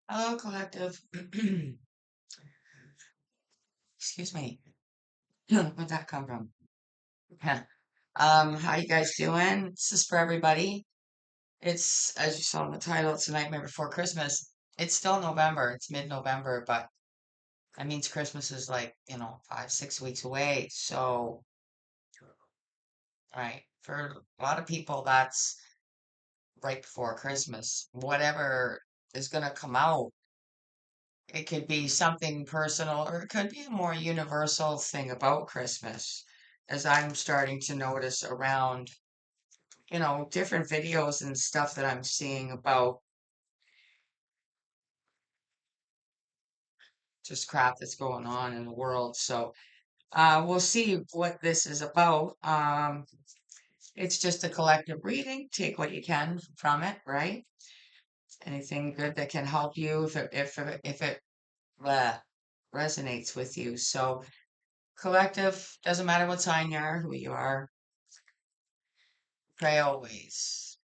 Hello, collective. Excuse me. Where'd that come from? Yeah. How you guys doing? This is for everybody. It's, as you saw in the title, it's the Nightmare Before Christmas. It's still November. It's mid-November, but that means Christmas is like, 5, 6 weeks away. So, right, for a lot of people, that's right before Christmas. Whatever is gonna come out, it could be something personal or it could be a more universal thing about Christmas, as I'm starting to notice around, different videos and stuff that I'm seeing about just crap that's going on in the world. So we'll see what this is about. It's just a collective reading. Take what you can from it, right? Anything good that can help you if it uh, resonates with you. So collective, doesn't matter what sign you are, who you are, pray always.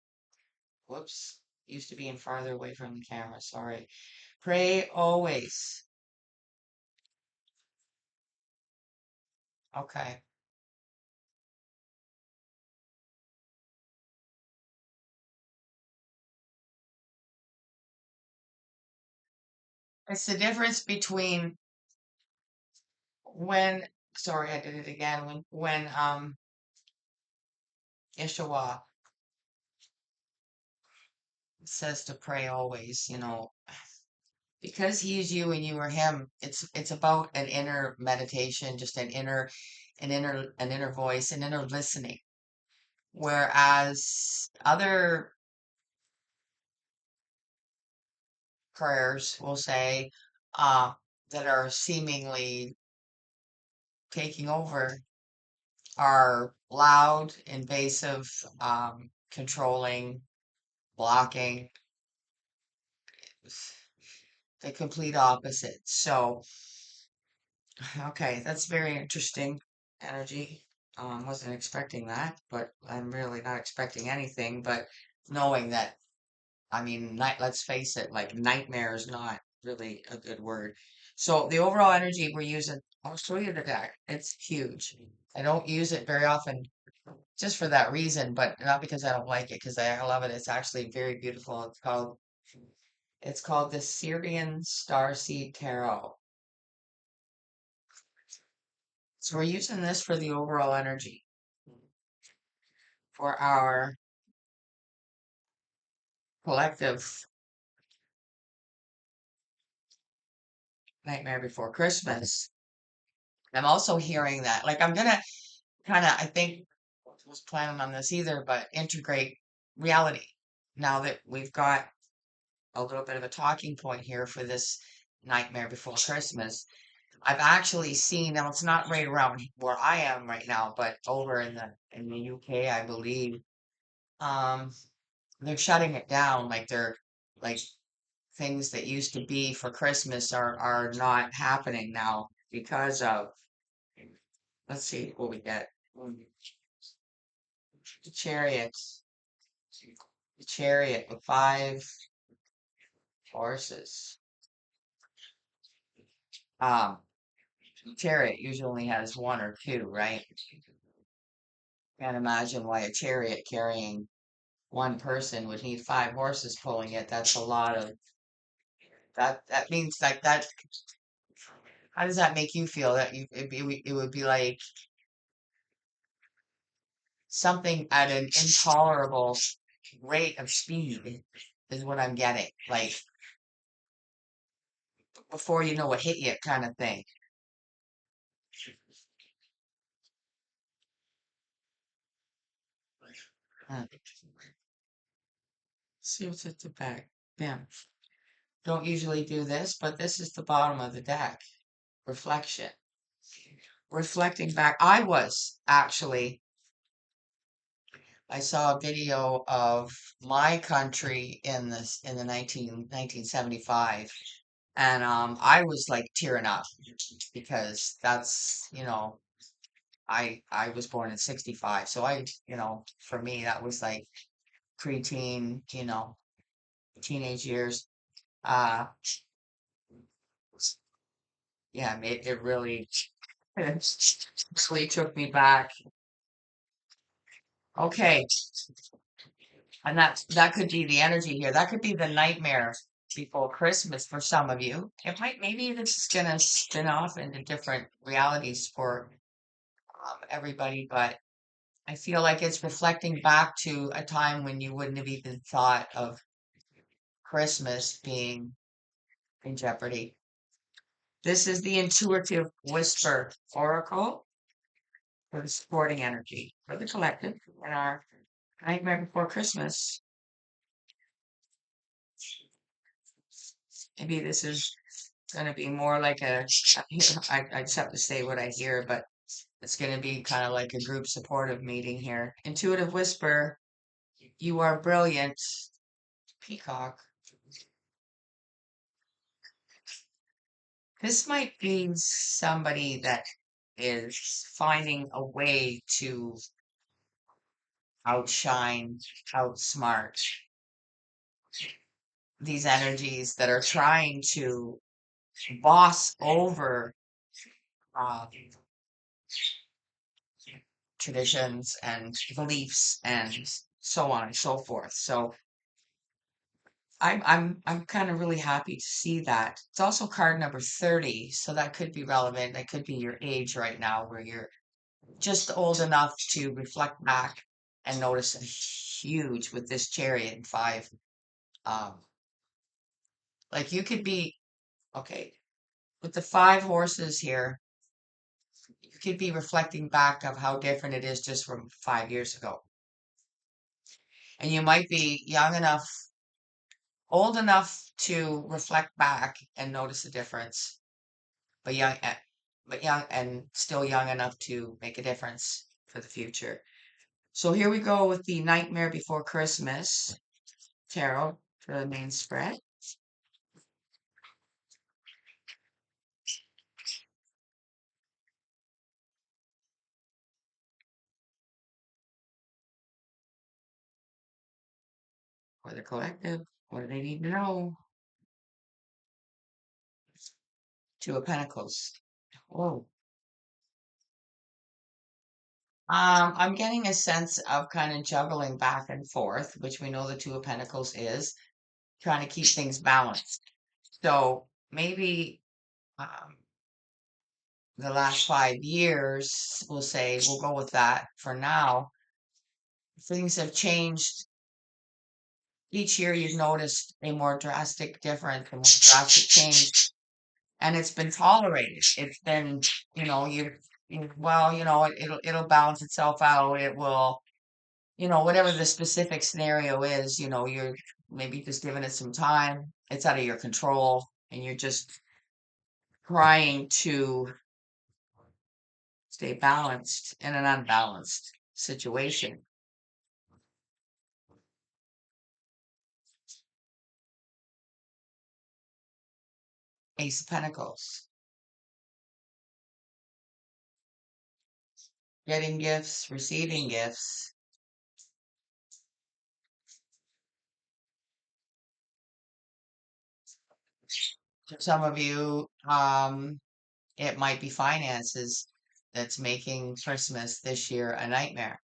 Whoops. Used to being farther away from the camera. Sorry. Pray always. Okay. It's the difference between when, sorry, I did it again. When Ishawa says to pray always, because he's you and you are him, it's about an inner meditation, just an inner voice, an inner listening. Whereas other prayers, we'll say, uh, that are seemingly taking over are loud, invasive, controlling, blocking, the complete opposite. So, okay, that's very interesting energy. Wasn't expecting that, but I'm really not expecting anything, but knowing that, I mean, let's face it, like nightmare is not really a good word. So the overall energy we're using, I'll show you the deck. It's huge. I don't use it very often just for that reason, but not because I don't like it, because I love it. It's actually very beautiful. It's called the Syrian Starseed Tarot. So we're using this for the overall energy for our collective Nightmare Before Christmas. I'm also hearing that, like, I'm gonna kind of, I think, was planning on this either, but integrate reality. Now that we've got a little bit of a talking point here for this Nightmare Before Christmas, I've actually seen, now it's not right around where I am right now, but over in the UK, I believe, um, they're shutting it down. Like they're like things that used to be for Christmas are not happening now because of, let's see what we get. The chariot, the chariot with 5 horses. Um, chariot usually only has one or two, right? Can't imagine why a chariot carrying one person would need 5 horses pulling it. That's a lot of that. That means like that. How does that make you feel? That it would be like something at an intolerable rate of speed is what I'm getting. Like before you know what hit you, kind of thing. Huh. See what's at the back. Yeah. Don't usually do this, but this is the bottom of the deck. Reflection. Reflecting back, I saw a video of my country in the 1975, and I was like tearing up because that's, I was born in 65, so for me that was like preteen, teenage years. Uh, yeah, it really, it really took me back. Okay, and that could be the energy here. That could be the nightmare before Christmas for some of you. It might maybe this is gonna spin off into different realities for everybody, but I feel like it's reflecting back to a time when you wouldn't have even thought of Christmas being in jeopardy. This is the intuitive whisper oracle for the supporting energy for the collective in our nightmare before Christmas. Maybe this is going to be more like I just have to say what I hear, but it's going to be kind of like a group supportive meeting here. Intuitive whisper, you are brilliant, peacock. This might be somebody that is finding a way to outshine, outsmart these energies that are trying to boss over uh, traditions and beliefs and so on and so forth. So I'm kind of really happy to see that. It's also card number 30, so that could be relevant. That could be your age right now where you're just old enough to reflect back and notice a huge with this chariot and five. Um, like you could be okay with the five horses here. You could be reflecting back of how different it is just from 5 years ago, and you might be young enough, old enough to reflect back and notice a difference, but young and still young enough to make a difference for the future. So here we go with the Nightmare Before Christmas tarot for the main spread. For the collective. What do they need to know? Two of Pentacles. Oh. I'm getting a sense of kind of juggling back and forth, which we know the Two of Pentacles is trying to keep things balanced. So maybe um, the last 5 years, we'll say, we'll go with that for now. Things have changed. Each year you've noticed a more drastic difference, a more drastic change, and it's been tolerated. It's been, well, it'll balance itself out. It will, whatever the specific scenario is, you're maybe just giving it some time. It's out of your control, and you're just trying to stay balanced in an unbalanced situation. Ace of Pentacles. Getting gifts, receiving gifts. For some of you, it might be finances that's making Christmas this year a nightmare.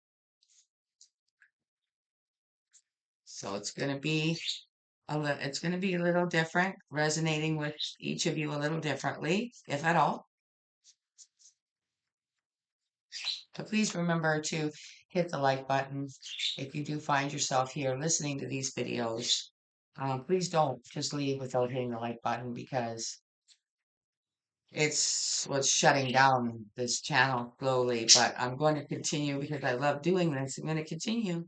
So it's going to be a little different, resonating with each of you a little differently, if at all. But please remember to hit the like button if you do find yourself here listening to these videos. Please don't just leave without hitting the like button because it's what's shutting down this channel slowly. But I'm going to continue because I love doing this. I'm going to continue.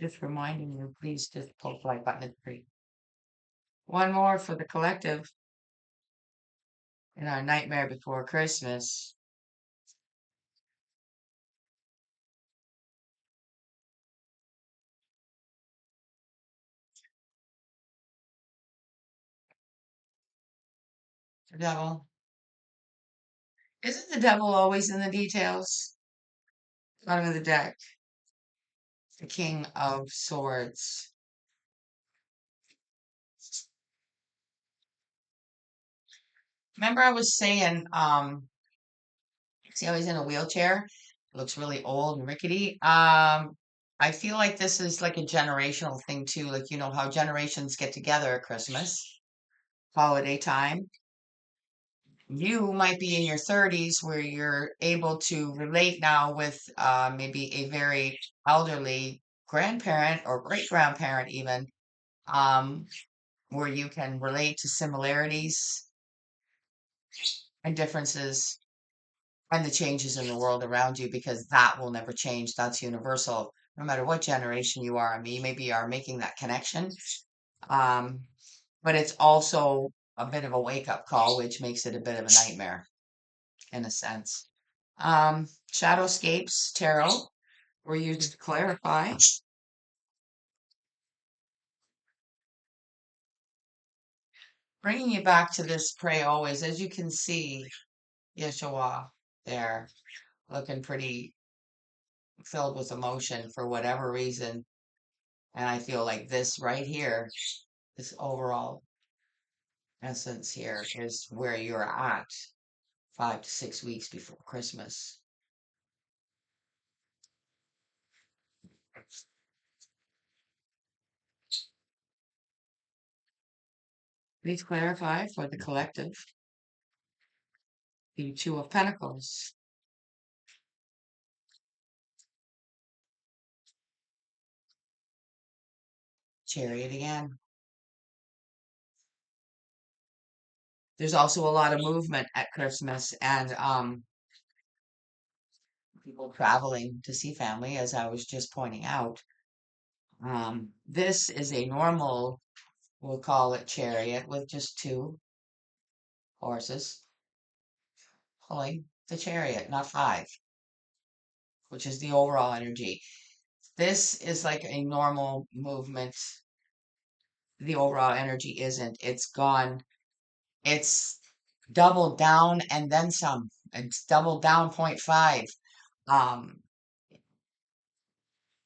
Just reminding you, please just poke the like button. It's free. One more for the collective in our nightmare before Christmas. The devil. Isn't the devil always in the details? Bottom of the deck. The King of Swords. Remember I was saying, see how he's in a wheelchair? Looks really old and rickety. I feel like this is like a generational thing too. Like, you know how generations get together at Christmas, holiday time. You might be in your 30s where you're able to relate now with maybe a very elderly grandparent or great grandparent, even, um, where you can relate to similarities and differences and the changes in the world around you because that will never change. That's universal, no matter what generation you are. I mean, you maybe are making that connection. Um, but it's also a bit of a wake up call, which makes it a bit of a nightmare in a sense. Shadowscapes tarot were used to clarify, bringing you back to this pray always. As you can see, Yeshua there looking pretty filled with emotion for whatever reason. And I feel like this right here, this overall essence here is where you're at 5 to 6 weeks before Christmas. Please clarify for the collective the Two of Pentacles, Chariot again. There's also a lot of movement at Christmas and people traveling to see family, as I was just pointing out. This is a normal, we'll call it chariot, with just two horses pulling the chariot, not five, which is the overall energy. This is like a normal movement. The overall energy isn't. It's gone. It's doubled down and then some. It's doubled down point 0.5. Um,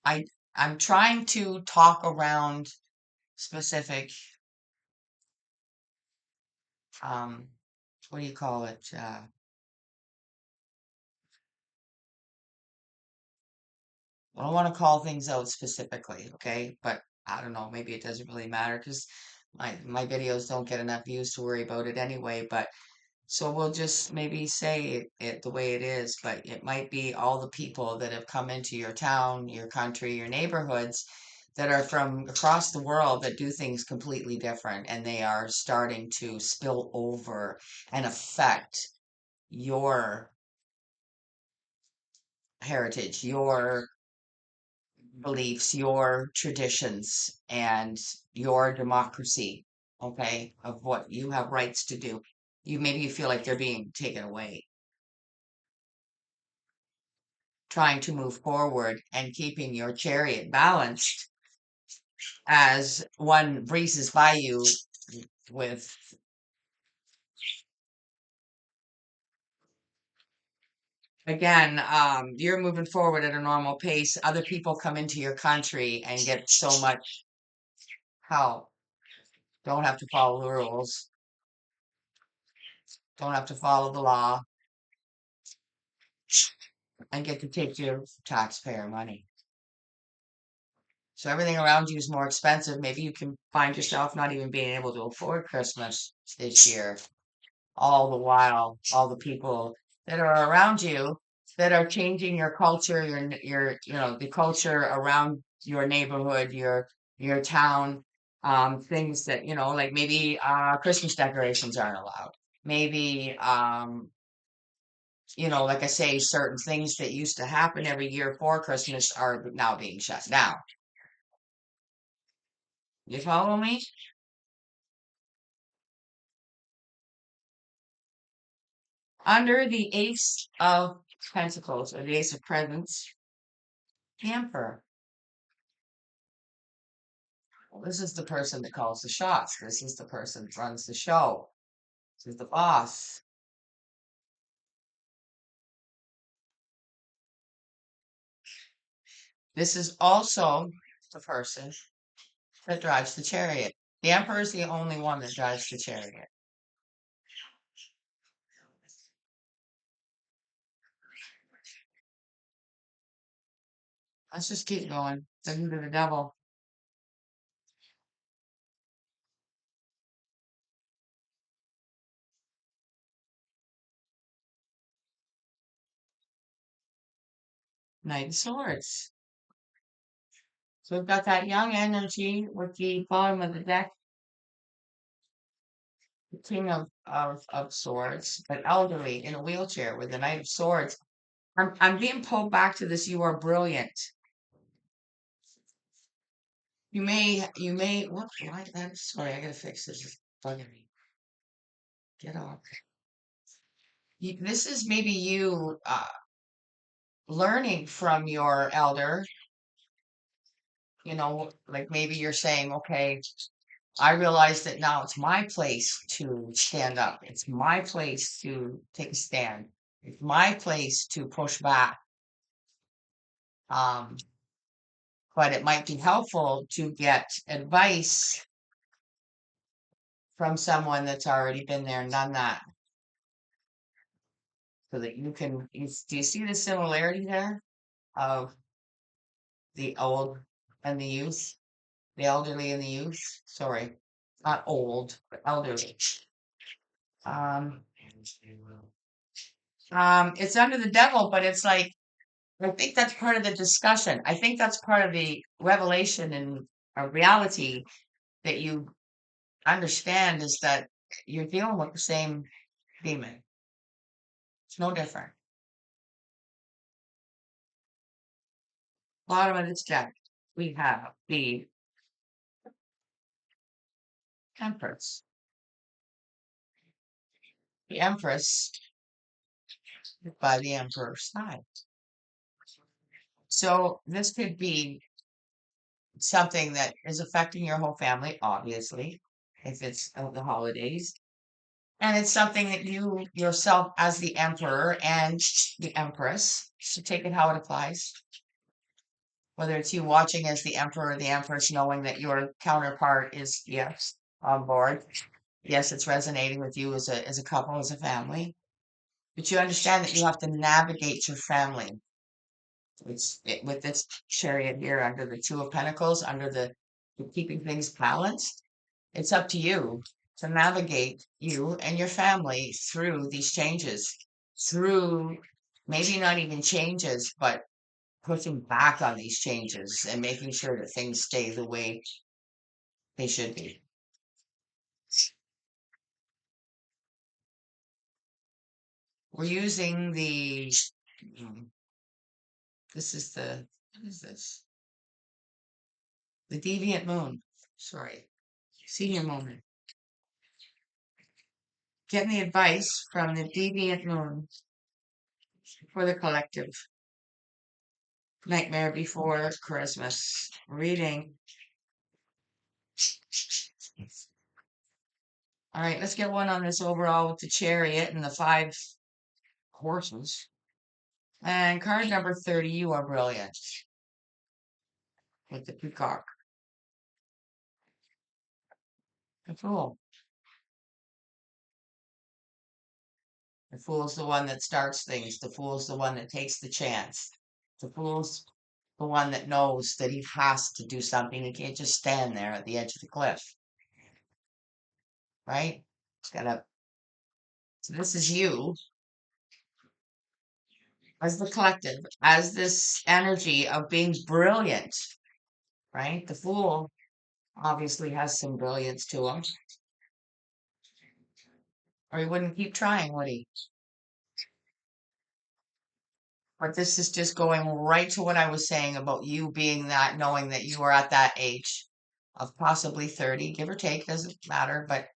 I I'm trying to talk around specific um what do you call it? I don't want to call things out specifically, okay? But I don't know, maybe it doesn't really matter because my videos don't get enough views to worry about it anyway. But so we'll just maybe say it the way it is, but it might be all the people that have come into your town, your country, your neighborhoods that are from across the world that do things completely different and they are starting to spill over and affect your heritage, your beliefs, your traditions, and your democracy, okay, of what you have rights to do. You feel like they're being taken away. Trying to move forward and keeping your chariot balanced as one breezes by you with, again, you're moving forward at a normal pace. Other people come into your country and get so much help. Don't have to follow the rules, don't have to follow the law, and get to take your taxpayer money. So everything around you is more expensive. Maybe you can find yourself not even being able to afford Christmas this year. All the while, all the people that are around you that are changing your culture, the culture around your neighborhood, your town, things that, like maybe Christmas decorations aren't allowed. Maybe like I say, certain things that used to happen every year for Christmas are now being shut down. You follow me? Under the Ace of Pentacles or the Ace of Presents, the Emperor. Well, this is the person that calls the shots. This is the person that runs the show. This is the boss. This is also the person that drives the chariot. The Emperor is the only one that drives the chariot. Let's just keep going. Send to the devil. Knight of Swords. So we've got that young energy with the bottom of the deck, the King of Swords, but elderly in a wheelchair with the Knight of Swords. I'm being pulled back to this. You are brilliant. What, sorry, I gotta fix this. It's bugging me. Get off. This is maybe you, learning from your elder, like maybe you're saying, okay, I realize that now it's my place to stand up. It's my place to take a stand. It's my place to push back. Um, but it might be helpful to get advice from someone that's already been there and done that so that do you see the similarity there of the old and the youth, the elderly and the youth? Sorry, not old, but elderly. Um, it's under the devil, but it's like, I think that's part of the discussion. I think that's part of the revelation and a reality that you understand is that you're dealing with the same demon. It's no different. Bottom of this deck, we have the Empress. The Empress by the Emperor's side. So this could be something that is affecting your whole family, obviously, if it's the holidays. And it's something that you yourself, as the Emperor and the Empress, should take it how it applies. Whether it's you watching as the Emperor or the Empress, knowing that your counterpart is, yes, on board. Yes, it's resonating with you as a couple, as a family. But you understand that you have to navigate your family. With this chariot here under the Two of Pentacles, under the keeping things balanced, it's up to you to navigate you and your family through these changes, through maybe not even changes, but pushing back on these changes and making sure that things stay the way they should be. We're using mm, what is this? The deviant moon. Sorry, senior moment. Getting the advice from the deviant moon for the collective. Nightmare Before Christmas reading. All right, let's get one on this overall with the chariot and the five horses. And card number 30, you are brilliant with the peacock. The fool. The fool's the one that starts things. The fool's the one that takes the chance. The fool's the one that knows that he has to do something. He can't just stand there at the edge of the cliff, right? He's gotta. So this is you as the collective, as this energy of being brilliant, right? The fool obviously has some brilliance to him, or he wouldn't keep trying, would he? But this is just going right to what I was saying about you being that, knowing that you are at that age of possibly 30, give or take, doesn't matter, but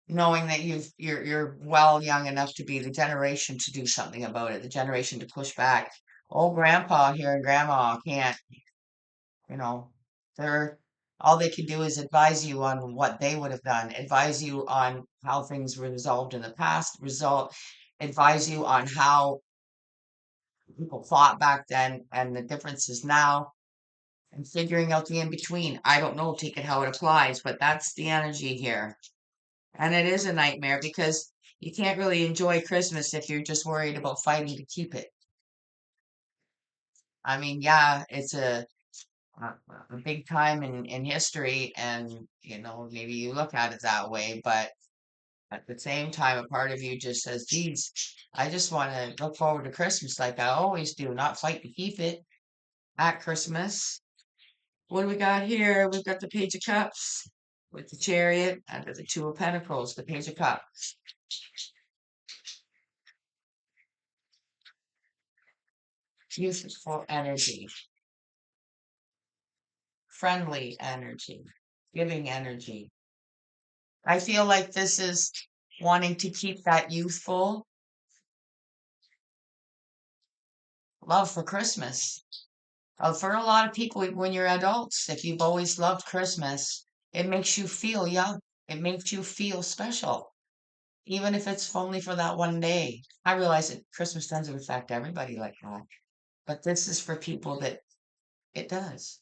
knowing that you're well young enough to be the generation to do something about it, the generation to push back. Old grandpa here and grandma can't, you know, they're all they can do is advise you on what they would have done, advise you on how things were resolved in the past, advise you on how people fought back then and the differences now, and figuring out the in between. I don't know, take it how it applies, but that's the energy here. And it is a nightmare because you can't really enjoy Christmas if you're just worried about fighting to keep it. I mean, yeah, a big time in history, and maybe you look at it that way, but at the same time, a part of you just says, geez, I just want to look forward to Christmas like I always do, not fight to keep it at Christmas. What do we got here? We've got the Page of Cups with the Chariot under the Two of Pentacles, the Page of Cups. Useful energy, friendly energy, giving energy. I feel like this is wanting to keep that youthful love for Christmas. For a lot of people, when you're adults, if you've always loved Christmas, it makes you feel young. It makes you feel special, even if it's only for that one day. I realize that Christmas doesn't affect everybody like that, but this is for people that it does.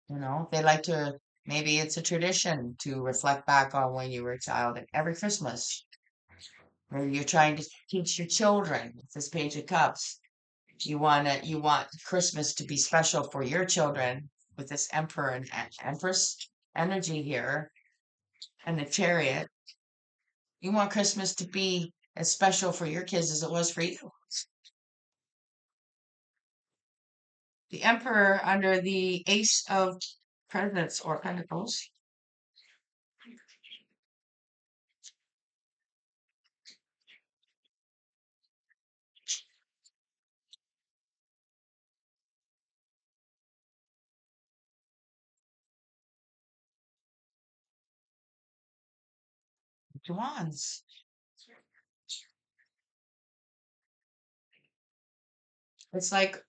They like to, maybe it's a tradition to reflect back on when you were a child and every Christmas. Maybe you're trying to teach your children with this Page of Cups. You want Christmas to be special for your children with this Emperor and Empress energy here and the Chariot. You want Christmas to be as special for your kids as it was for you. The Emperor under the Ace of Presents or Pentacles. Two Wands. It's like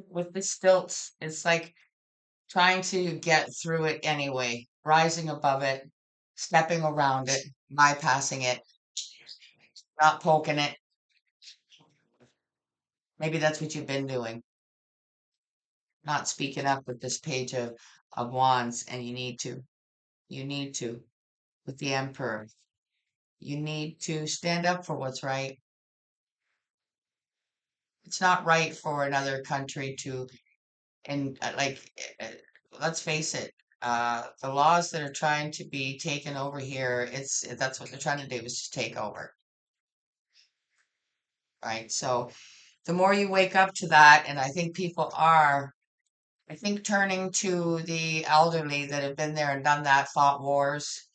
with the stilts, it's like trying to get through it anyway, rising above it, stepping around it, bypassing it, not poking it. Maybe that's what you've been doing, not speaking up with this Page of Wands, and you need to. You need to. With the Emperor, you need to stand up for what's right. It's not right for another country to, and let's face it, the laws that are trying to be taken over here, that's what they're trying to do is to take over, right? So the more you wake up to that, and I think people are, I think turning to the elderly that have been there and done that, fought wars,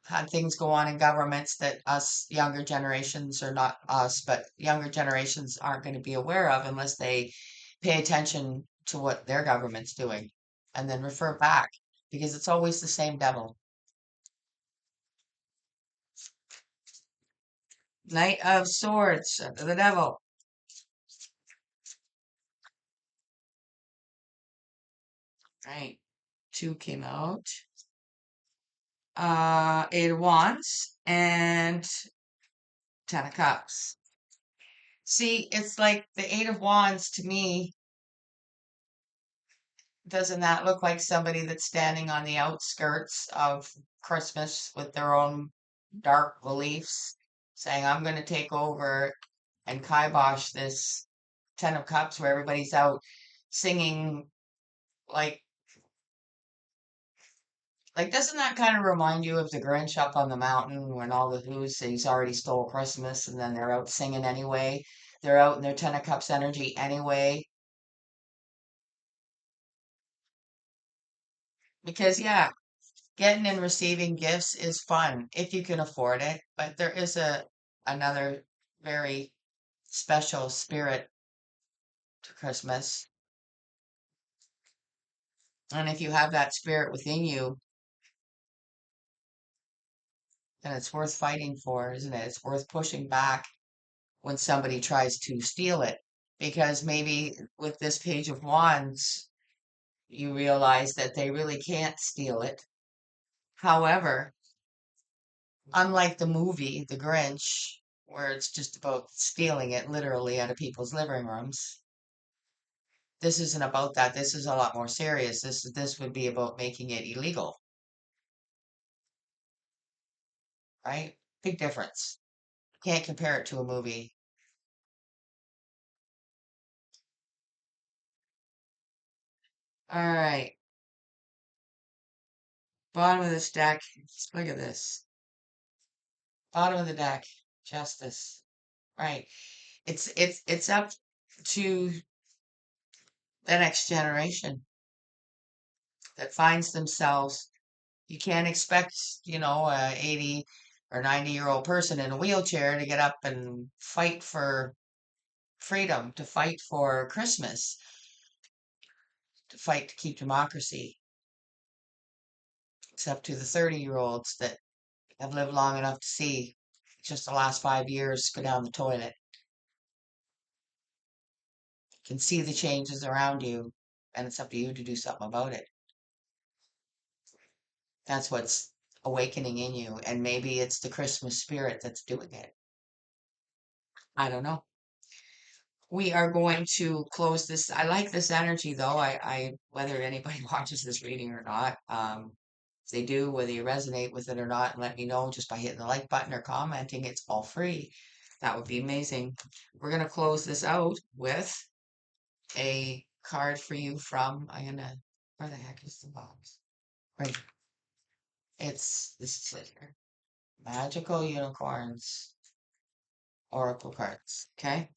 had things go on in governments that us younger generations, or not us, but younger generations aren't going to be aware of unless they pay attention to what their government's doing and then refer back because it's always the same devil. Knight of Swords, the devil. Right. Two came out. Eight of Wands and Ten of Cups. See, it's like the Eight of Wands to me, doesn't that look like somebody that's standing on the outskirts of Christmas with their own dark beliefs, saying, I'm going to take over and kibosh this Ten of Cups where everybody's out singing like doesn't that kind of remind you of the Grinch up on the mountain when all the Who's he's already stole Christmas and then they're out singing anyway. They're out in their Ten of Cups energy anyway. Because yeah, getting and receiving gifts is fun if you can afford it, but there is another very special spirit to Christmas. And if you have that spirit within you, then it's worth fighting for, isn't it? It's worth pushing back when somebody tries to steal it. Because maybe with this Page of Wands, you realize that they really can't steal it. However, unlike the movie, The Grinch, where it's just about stealing it literally out of people's living rooms, this isn't about that. This is a lot more serious. This would be about making it illegal, right? Big difference. Can't compare it to a movie. All right. Bottom of this deck. Look at this. Bottom of the deck. Justice. Right. It's up to the next generation that finds themselves. You can't expect, a 80 or 90-year-old person in a wheelchair to get up and fight for freedom, to fight for Christmas, to fight to keep democracy. It's up to the 30-year-olds that have lived long enough to see just the last 5 years go down the toilet, can see the changes around you, and it's up to you to do something about it. That's what's awakening in you, and maybe it's the Christmas spirit that's doing it. I don't know. We are going to close this. I like this energy though. Whether anybody watches this reading or not, if they do, whether you resonate with it or not, let me know just by hitting the like button or commenting. It's all free. That would be amazing. We're gonna close this out with a card for you from. Where the heck is the box? Right. This is it here. Magical Unicorns Oracle cards. Okay.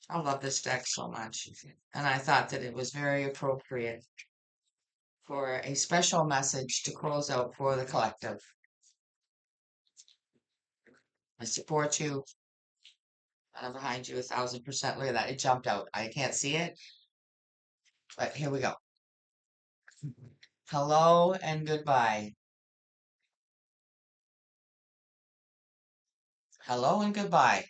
I love this deck so much. And I thought that it was very appropriate for a special message to close out for the collective. I support you. I'm behind you 1,000%. Look at that. It jumped out. I can't see it, but here we go. Hello and goodbye. Hello and goodbye.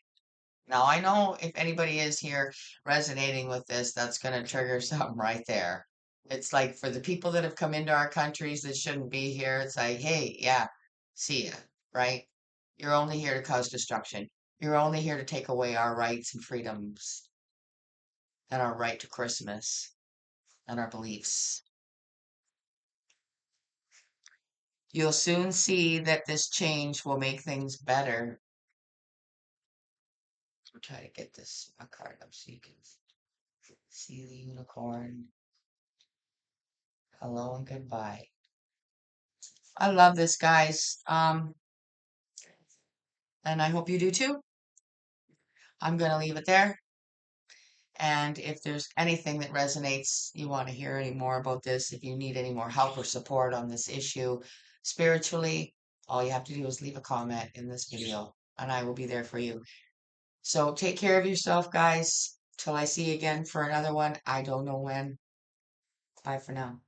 Now, I know if anybody is here resonating with this, that's going to trigger something right there. It's like for the people that have come into our countries that shouldn't be here, it's like, hey, yeah, see ya, right? You're only here to cause destruction. You're only here to take away our rights and freedoms and our right to Christmas and our beliefs. You'll soon see that this change will make things better. I'll try to get this a card up so you can see the unicorn. Hello and goodbye. I love this, guys. And I hope you do too. I'm going to leave it there. And if there's anything that resonates, you want to hear any more about this, if you need any more help or support on this issue spiritually, all you have to do is leave a comment in this video and I will be there for you. So take care of yourself, guys. Till I see you again for another one. I don't know when. Bye for now.